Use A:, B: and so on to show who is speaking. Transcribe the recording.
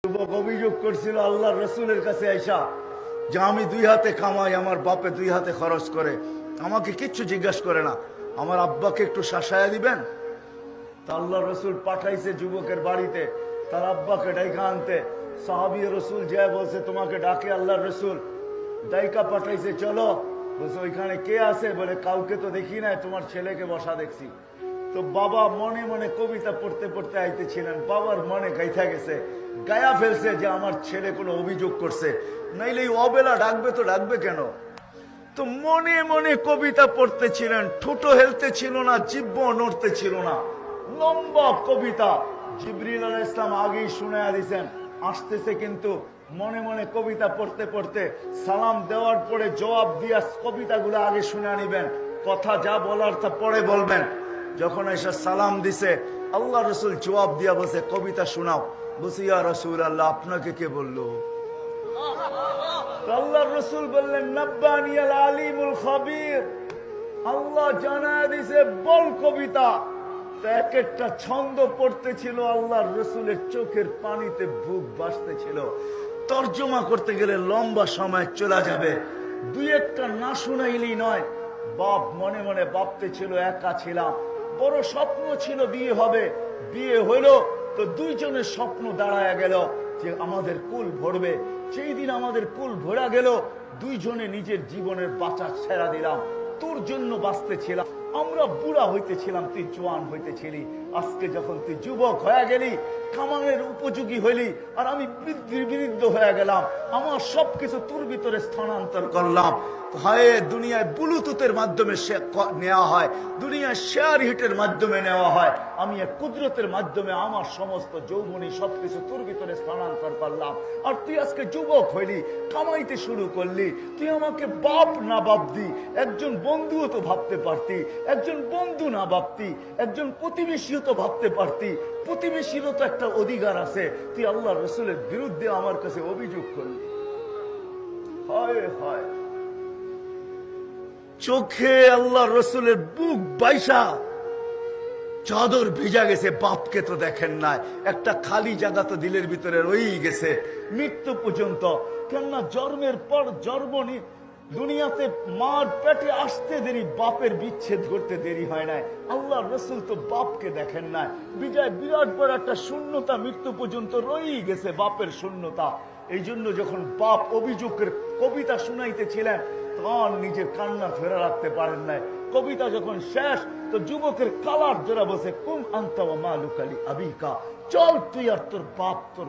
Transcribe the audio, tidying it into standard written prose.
A: যুবক অভিযোগ করছিল আল্লাহ রসুলের কাছে আইসা যে আমি দুই হাতে কামাই, আমার বাপে দুই হাতে খরচ করে, আমাকে কিচ্ছু জিজ্ঞাসা করে না, আমার আব্বাকে একটু শাসায়া দিবেন। তা আল্লাহ রসুল পাঠাইছে যুবকের বাড়িতে তার আব্বাকে ডাইকা আনতে। সাহাবী রসুল যা বলছে তোমাকে ডাকে আল্লাহ রসুল, ডাইকা পাঠাইছে, চলো। বলছে ওইখানে কে আছে? বলে কাউকে তো দেখি নাই, তোমার ছেলেকে বসা দেখছি। তো বাবা মনে মনে কবিতা পড়তে পড়তে আইতেছিলেন, বাবার মনে গাইথা গেছে, গায়া ফেলছে যে আমার ছেলে কোনো অভিযোগ করছে, নাইলে এই অবেলা ডাকবে তো ডাকবে কেন। তো মনে মনে কবিতা পড়তেছিলেন, ঠোঁটো হেলতে ছিল না, জিহ্ব নড়তে ছিল না, লম্বা কবিতা। জিবরিল আলাইহিস সালাম আগেই শুনায়া দিয়েছেন আসতেছে, কিন্তু মনে মনে কবিতা পড়তে পড়তে সালাম দেওয়ার পরে জবাব দিয়া কবিতাগুলো আগে শুনে নিবেন, কথা যা বলার তা পরে বলবেন। যখন এসে সালাম দিছে আল্লাহ রসুল জবাব দিয়া বলছে কবিতা শোনাও। বলছে ইয়া রাসূল আল্লাহ, আপনাকে কে বললো? আল্লাহ রসুল বললেন নাব্বানিয়াল আলিমুল খাবীর, আল্লাহ জানায় দিছে বল কবিতা। এক একটা ছন্দ পড়তেছিল, আল্লাহর রসুলের চোখের পানিতে বুক ভাসতেছিল। তর্জমা করতে গেলে লম্বা সময় চলে যাবে, দুই একটা না শুনাইলেই নয়। বাপ মনে মনে ভাবতে ছিল একা ছিলাম, বড় স্বপ্ন ছিল বিয়ে হবে, বিয়ে হইল তো দুইজনের স্বপ্ন দাঁড়ায় গেল যে আমাদের কুল ভরবে। সেই দিন আমাদের কুল ভরা গেল, দুইজনে নিজের জীবনের বাঁচা ছেড়া দিলাম, তোর জন্য বাঁচতেছিলাম। আমরা বুড়া হইতেছিলাম, তুই জোয়ান হইতেছিলি। আজকে যখন তুই যুবক হয়ে গেলি, কামানের উপযোগী হইলি, আর আমি বৃদ্ধ হয়ে গেলাম, আমার সবকিছু তোর ভিতরে স্থানান্তর করলাম। হয় দুনিয়ায় ব্লুটুথের মাধ্যমে নেওয়া হয়, দুনিয়ায় শেয়ার হিটের মাধ্যমে নেওয়া হয়, আমি এক কুদরতের মাধ্যমে আমার সমস্ত যৌবনী সবকিছু তোর ভিতরে স্থানান্তর করলাম। আর তুই আজকে যুবক হইলি, কামাইতে শুরু করলি, তুই আমাকে বাপ না ভাবতি, একজন বন্ধুও তো ভাবতে পারতি, একজন বন্ধু না ভাবতি, একজন প্রতিবেশীও তো ভাবতে পারতি। প্রতিবেশীরও তো একটা অধিকার আছে, তুই আল্লাহ রসুলের বিরুদ্ধে আমার কাছে অভিযোগ করলি। হয় হয় চোখে আল্লাহ রসুলের বুক বাইসা চাদর ভিজা গেছে, বাপকে তো দেখেন নাই, একটা খালি জায়গা তো দিলের ভিতরে রয়েই গেছে মৃত্যু পর্যন্ত। কেননা জন্মের পর জন্মনি দুনিয়াতে মার পেটে আসতে দেরি, বাপের বিচ্ছেদ করতে দেরি হয় নাই। আল্লাহ রসুল তো বাপকে দেখেন নাই, বিজয় বিরাট বড় একটা শূন্যতা মৃত্যু পর্যন্ত রয়েই গেছে, বাপের শূন্যতা। এই জন্য যখন বাপ অভিযোগের কবিতা শুনাইতেছিলেন তখন নিজের কান্না ফেরা রাখতে পারেন নাই। কবিতা যখন শেষ তো যুবকের কালার জোড়া বসে কুম আনতা ওয়া মালুকা লি আবিকা, চল তুই আর তোর বাপ তোর